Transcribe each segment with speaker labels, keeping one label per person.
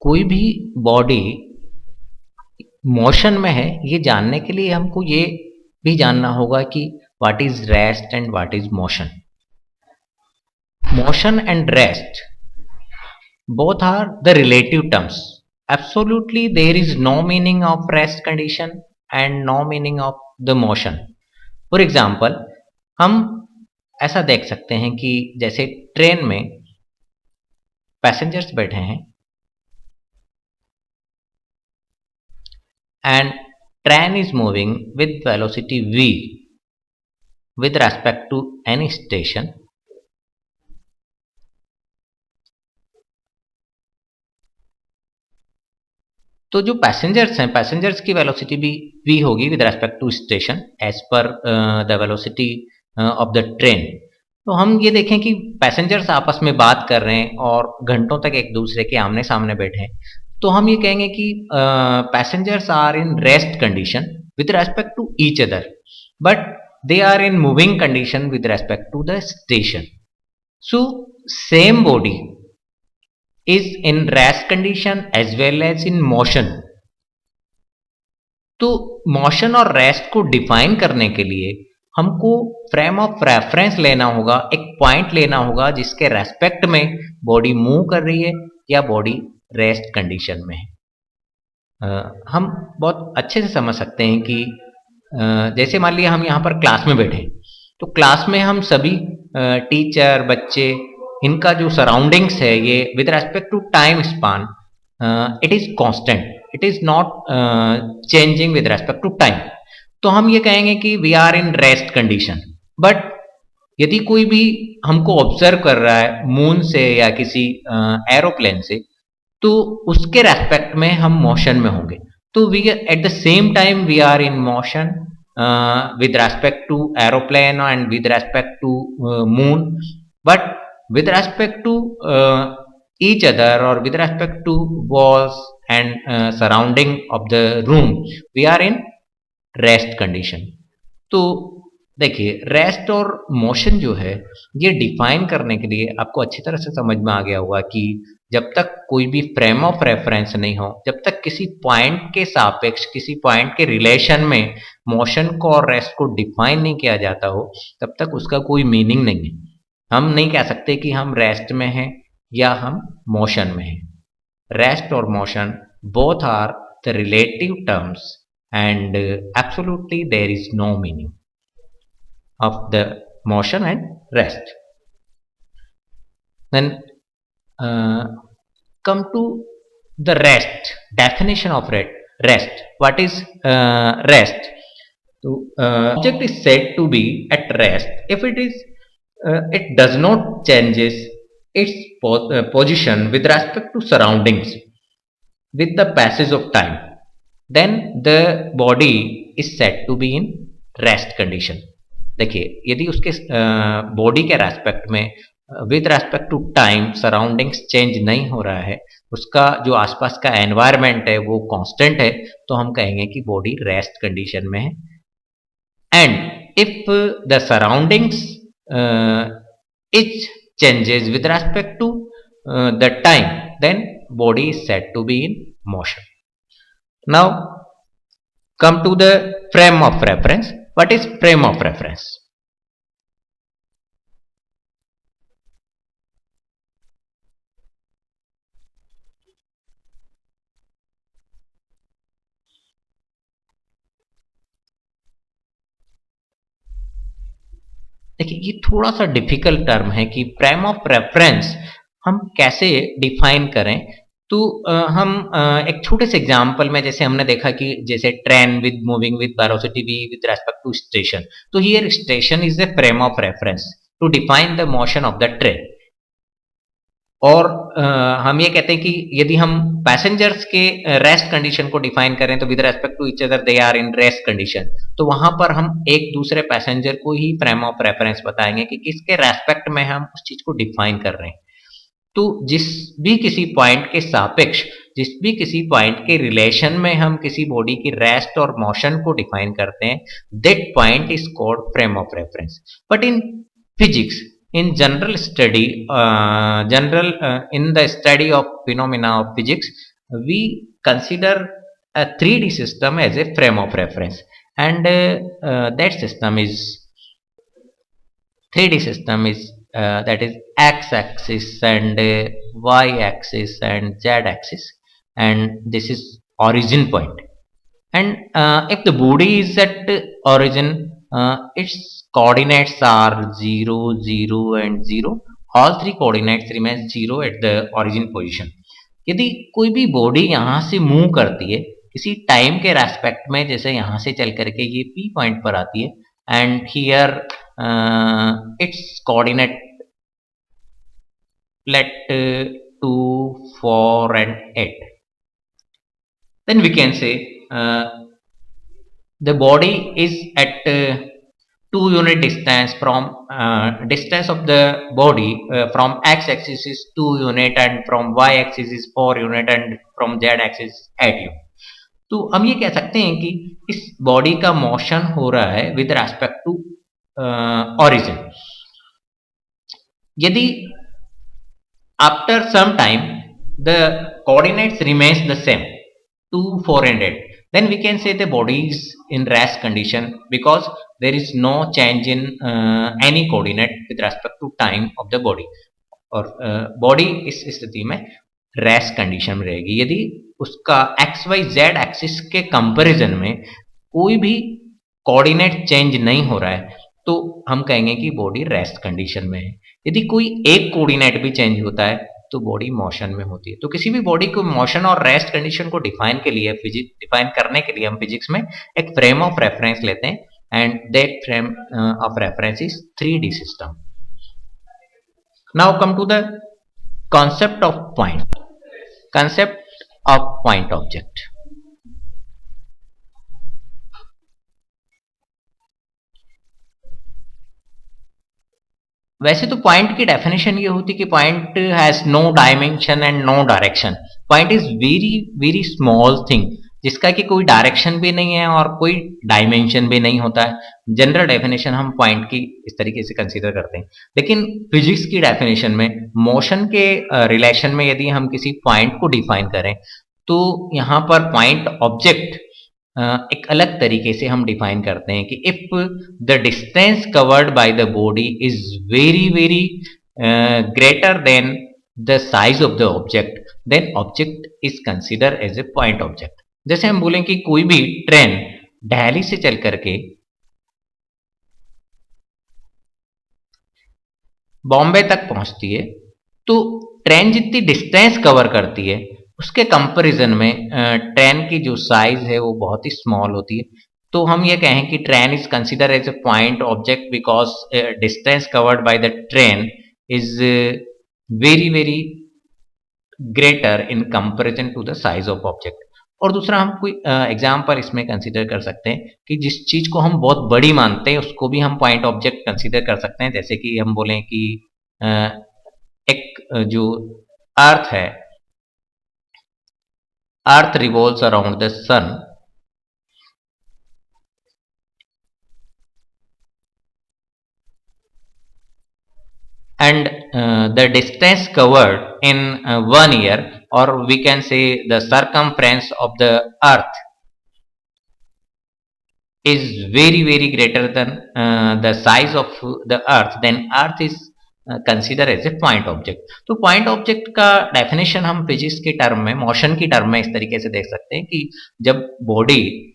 Speaker 1: कोई भी body motion में है, ये जानने के लिए हमको ये भी जानना होगा कि what is rest and what is motion. Motion and rest both are the relative terms. Absolutely there is no meaning of rest condition and no meaning of the motion. For example, हम ऐसा देख सकते हैं कि जैसे train में passengers बैठे हैं and train is moving with velocity v with respect to any station. तो जो पैसेंजर्स हैं, पैसेंजर्स की वेलोसिटी भी v होगी with respect to station as per the velocity of the train. तो हम ये देखें कि पैसेंजर्स आपस में बात कर रहे हैं और घंटों तक एक दूसरे के आमने सामने बैठे हैं, तो हम ये कहेंगे कि passengers are in rest condition with respect to each other, but they are in moving condition with respect to the station. So same body is in rest condition as well as in motion. तो motion और rest को define करने के लिए हमको frame of reference लेना होगा, एक पॉइंट लेना होगा जिसके रेस्पेक्ट में बॉडी मूव कर रही है या बॉडी रेस्ट कंडीशन में है. हम बहुत अच्छे से समझ सकते हैं कि जैसे मान लिया हम यहाँ पर क्लास में बैठे, तो क्लास में हम सभी टीचर, बच्चे, इनका जो सराउंडिंग्स है ये with respect to time span it is constant, it is not changing with respect to time. तो हम ये कहेंगे कि we are in rest condition. But यदि कोई भी हमको ऑब्जर्व कर रहा है मून से या किसी एरोप्लेन से, तो उसके रेस्पेक्ट में हम मोशन में होंगे. तो we at the same time we are in motion with respect to aeroplane and with respect to moon, but with respect to each other or with respect to walls and surrounding of the room we are in rest condition. तो देखिए rest और motion जो है ये define करने के लिए आपको अच्छी तरह से समझ में आ गया होगा कि जब तक कोई भी फ्रेम ऑफ रेफरेंस नहीं हो, जब तक किसी पॉइंट के सापेक्ष, किसी पॉइंट के रिलेशन में मोशन को और रेस्ट को डिफाइन नहीं किया जाता हो, तब तक उसका कोई मीनिंग नहीं है. हम नहीं कह सकते कि हम रेस्ट में हैं या हम मोशन में हैं. रेस्ट और motion both are the relative terms and absolutely there is no meaning of the motion and rest. Then come to the rest, definition of rest. What is rest? So object is said to be at rest if it does not changes its position with respect to surroundings with the passage of time. Then the body is said to be in rest condition. देखिए यदि उसके body के respect में with respect to time surroundings change नहीं हो रहा है, उसका जो आसपास का एनवायरनमेंट है वो कांस्टेंट है, तो हम कहेंगे कि बॉडी रेस्ट कंडीशन में है. And if the surroundings is changes with respect to the time, then body is said to be in motion. Now come to the frame of reference. What is frame of reference? देखिए ये थोड़ा सा difficult term है कि frame of reference हम कैसे define करें. तो हम एक छोटे से एग्जाम्पल में जैसे हमने देखा कि जैसे train with moving with velocity v with respect to station, तो here station is the frame of reference to define the motion of the train. और हम ये कहते हैं कि यदि हम पैसेंजर्स के रेस्ट कंडीशन को डिफाइन करें तो with respect to each other they are in rest condition, तो वहां पर हम एक दूसरे पैसेंजर को ही फ्रेम ऑफ रेफरेंस बताएंगे कि किसके रेस्पेक्ट में हम उस चीज को डिफाइन कर रहे हैं. तो जिस भी किसी पॉइंट के सापेक्ष, जिस भी किसी पॉइंट के रिलेशन में हम किसी बॉडी की रेस्ट और मोशन को डिफाइन करते हैं, that point is called frame of reference. But in physics, in general study in the study of phenomena of physics, we consider a 3D system as a frame of reference, and that system is 3D system is that is x-axis and y-axis and z-axis, and this is origin point. And if the body is at origin, its coordinates are 0, 0 and 0. All three coordinates remain 0 at the origin position. यदि कोई भी body यहाँ से move करती है किसी time के respect में, जैसे यहाँ से चल करके ये P पॉइंट पर आती है, and here it's coordinate let 2, 4 and 8, then we can say the body is at 2 unit distance from distance of the body from x-axis is 2 unit and from y-axis is 4 unit and from z-axis 8 unit. तो हम ये कह सकते हैं कि इस body का motion हो रहा है विद रेस्पेक्ट टू ऑरिजिन. यदि after some time the coordinates remains the same 2, 4 and 8, then we can say the body is in rest condition because there is no change in any coordinate with respect to time of the body. और body इस स्थिति में rest condition में रहेगी यदि उसका x Y Z axis के comparison में कोई भी कोऑर्डिनेट चेंज नहीं हो रहा है, तो हम कहेंगे कि बॉडी रेस्ट कंडीशन में है. यदि कोई एक कोऑर्डिनेट भी चेंज होता है तो बॉडी मोशन में होती है. तो किसी भी बॉडी को मोशन और रेस्ट कंडीशन को डिफाइन करने के लिए हम फिजिक्स में एक फ्रेम ऑफ रेफरेंस लेते हैं, and that frame of reference is 3D system. Now come to the concept of point object. वैसे तो पॉइंट की डेफिनेशन ये होती है कि point has no dimension and no direction. Point is very very small thing जिसका कि कोई डायरेक्शन भी नहीं है और कोई डायमेंशन भी नहीं होता है. जनरल डेफिनेशन हम पॉइंट की इस तरीके से कंसीडर करते हैं. लेकिन फिजिक्स की डेफिनेशन में मोशन के रिलेशन में यदि हम किसी पॉइंट को डिफाइन करें तो यहाँ पर पॉइंट ऑब्जेक्ट एक अलग तरीके से हम डिफाइन करते हैं कि if the distance covered by the body is very very greater than the size of the object, then object is consider as a point object. जैसे हम बोलें कि कोई भी ट्रेन दिल्ली से चल करके बॉम्बे तक पहुंचती है, तो ट्रेन जितनी डिस्टेंस कवर करती है उसके कंपैरिजन में ट्रेन की जो साइज है वो बहुत ही स्मॉल होती है. तो हम ये कहें कि train is consider as a point object because distance covered by the train is very very greater in comparison to the size of object. और दूसरा हम कोई एग्जाम्पल इसमें कंसीडर कर सकते हैं कि जिस चीज को हम बहुत बड़ी मानते हैं उसको भी हम पॉइंट ऑब्जेक्ट कंसीडर कर सकते हैं. जैसे कि हम बोलें कि एक जो अर्थ है, earth revolves around the sun, and the distance covered in 1 year, or we can say the circumference of the earth is very very greater than the size of the earth, then earth is considered as a point object. तो point object का definition हम physics के term में, motion की term में इस तरीके से देख सकते हैं कि जब बॉडी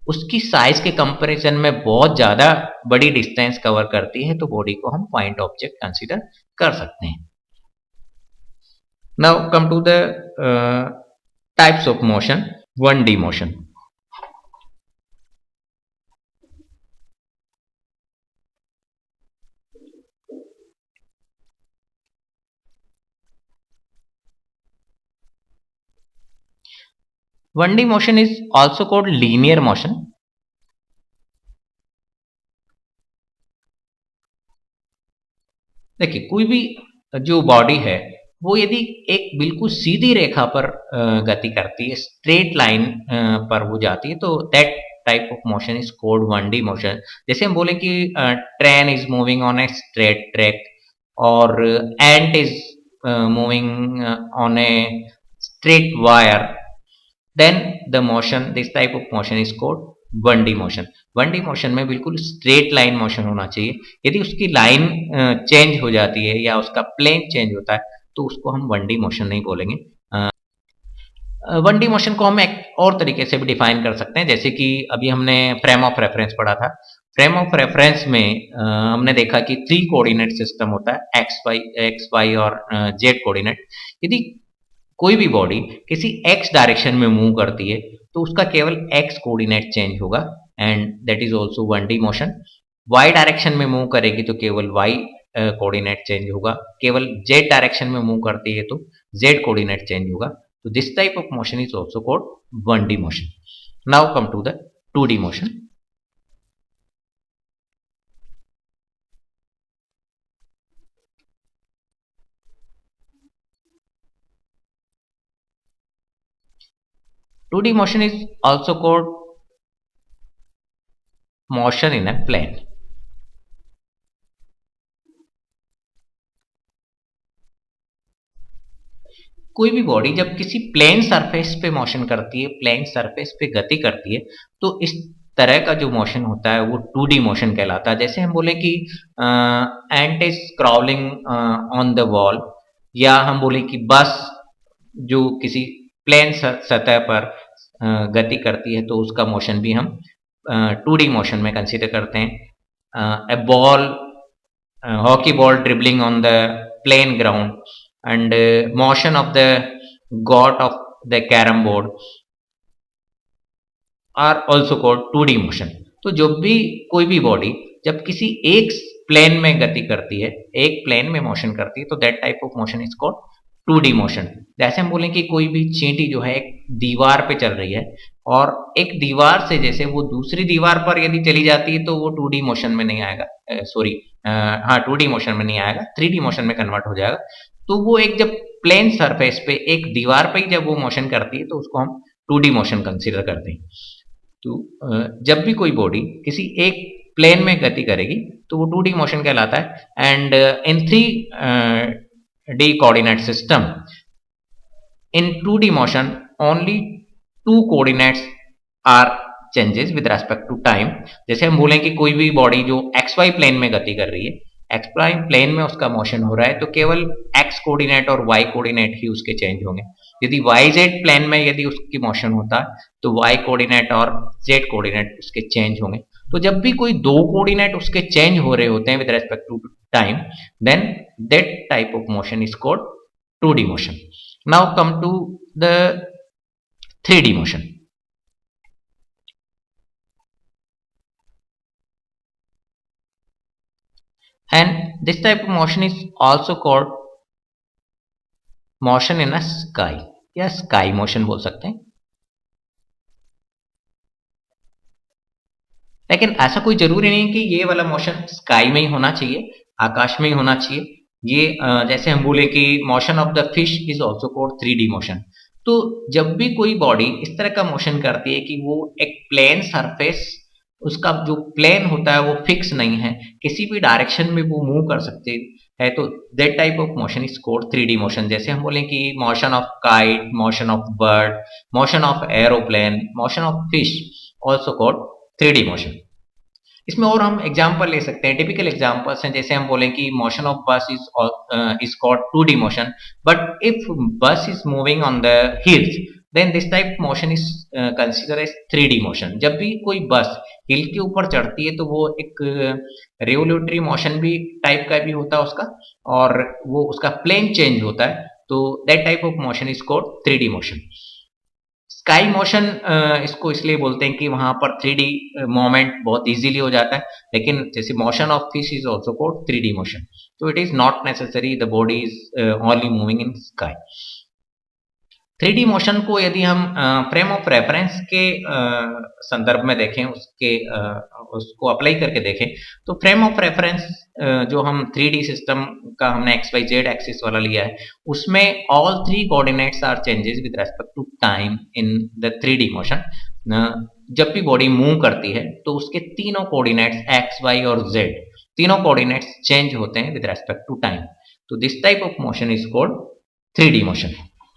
Speaker 1: उसकी साइज के कंपैरिजन में बहुत ज्यादा बड़ी डिस्टेंस कवर करती है तो बॉडी को हम पॉइंट ऑब्जेक्ट कंसीडर कर सकते हैं. Now come to the types of motion. 1D motion. One D motion is also called linear motion. देखिए कोई भी जो बॉडी है वो यदि एक बिल्कुल सीधी रेखा पर गति करती है, स्ट्रेट लाइन पर वो जाती है, तो that type of motion is called 1D motion. जैसे हम बोले कि train is moving on a straight track, और ant is moving on a straight wire, then the motion, this type of motion is called 1D motion. 1D motion में बिल्कुल straight line motion होना चाहिए। यदि उसकी लाइन चेंज हो जाती है या उसका प्लेन चेंज होता है तो उसको हम 1D मोशन नहीं बोलेंगे। 1D मोशन को हम एक और तरीके से भी डिफाइन कर सकते हैं, जैसे कि अभी हमने फ्रेम ऑफ रेफरेंस पढ़ा था। फ्रेम ऑफ रेफरेंस में हमने देखा कि 3 कोऑर्डिनेट सिस्टम होता है, एक्स वाई और जेड कोऑर्डिनेट। यदि कोई भी बॉडी किसी एक्स डायरेक्शन में मूव करती है तो उसका केवल एक्स कोऑर्डिनेट चेंज होगा and that is also 1D motion. Y direction में मूव करेगी तो केवल वाई कोऑर्डिनेट चेंज होगा, केवल जेड डायरेक्शन में मूव करती है तो जेड कोऑर्डिनेट चेंज होगा। तो this type of motion is also called 1D motion. Now come to the 2D motion. 2D motion is also called motion in a plane। कोई भी बॉडी जब किसी प्लेन सरफेस पे मोशन करती है, plane surface पे गति करती है, तो इस तरह का जो मोशन होता है वो 2D मोशन कहलाता है। जैसे हम बोले कि ant is crawling on the wall, या हम बोले कि बस जो किसी प्लेन सतह पर गति करती है तो उसका मोशन भी हम 2D मोशन में कंसीडर करते हैं। ए ball, hockey ball dribbling on the plain ground and motion of the got of the carom board are also called 2D motion। तो जब भी कोई भी बॉडी जब किसी एक प्लेन में गति करती है, एक प्लेन में मोशन करती है, तो that type of motion is called 2D motion. जैसे हम बोलें कि कोई भी चींटी जो है एक दीवार पे चल रही है और एक दीवार से जैसे वो दूसरी दीवार पर यदि चली जाती है तो वो 2D मोशन में नहीं आएगा, सॉरी हाँ 2D मोशन में नहीं आएगा, 3D मोशन में कन्वर्ट हो जाएगा। तो वो एक जब प्लेन सरफेस पे एक दीवार पे ही जब वो मोशन करती है तो उसको हम 2D मोशन कंसीडर करते हैं। तो जब भी कोई बॉडी किसी एक प्लेन में गति करेगी तो वो 2D मोशन कहलाता है। And in 3D coordinate system, in 2D motion only 2 coordinates are changes with respect to time। जैसे हम बोलें कि कोई भी बॉडी जो xy प्लेन में गति कर रही है, xy प्लेन में उसका मोशन हो रहा है, तो केवल x कोऑर्डिनेट और y कोऑर्डिनेट ही उसके चेंज होंगे। यदि yz प्लेन में यदि उसकी मोशन होता है तो y कोऑर्डिनेट और z कोऑर्डिनेट उसके चेंज होंगे। तो जब भी कोई 2 कोऑर्डिनेट उसके चेंज हो रहे होते हैं with respect to time, then that type of motion is called 2D motion। Now come to the 3D motion। And this type of motion is also called motion in a sky, या sky motion बोल सकते हैं। लेकिन ऐसा कोई जरूरी नहीं कि ये वाला मोशन स्काई में ही होना चाहिए, आकाश में ही होना चाहिए। ये जैसे हम बोले कि motion of the fish is also called 3D motion. तो जब भी कोई बॉडी इस तरह का मोशन करती है कि वो एक प्लेन सरफेस, उसका जो प्लेन होता है वो फिक्स नहीं है, किसी भी डायरेक्शन में वो मूव कर सकते है, तो that type of motion is called 3D motion. जैसे हम बोले कि motion of kite, motion of bird, motion of aeroplane, motion of fish also called 3D motion. इसमें और हम एग्जांपल ले सकते हैं, टिपिकल एग्जांपल्स हैं। जैसे हम बोलें कि motion of bus is called 2D motion, but if bus is moving on the hills then this type motion is consider as 3D motion. जब भी कोई बस हिल के ऊपर चढ़ती है तो वो एक रेवोल्यूटरी मोशन भी टाइप का भी होता है उसका, और वो उसका प्लेन चेंज होता है, तो that type of motion is called 3D motion. Sky motion इसको इसलिए बोलते हैं कि वहां पर 3D मोमेंट बहुत इजीली हो जाता है, लेकिन जैसे motion of fish is also called 3D motion. तो it is not necessary the body is only moving in sky. 3D motion को यदि हम फ्रेम ऑफ रेफरेंस के संदर्भ में देखें, उसको अप्लाई करके देखें, तो फ्रेम ऑफ रेफरेंस जो हम 3D सिस्टम का हमने XYZ एक्सिस वाला लिया है, उसमें all 3 coordinates are changes with respect to time in the 3D motion. जब भी बॉडी मूव करती है तो उसके तीनों कोऑर्डिनेट्स x, y और z, तीनों कोऑर्डिनेट्स चेंज होते हैं विद रेस्पेक्ट टू टाइम। तो this type of motion is called 3D motion.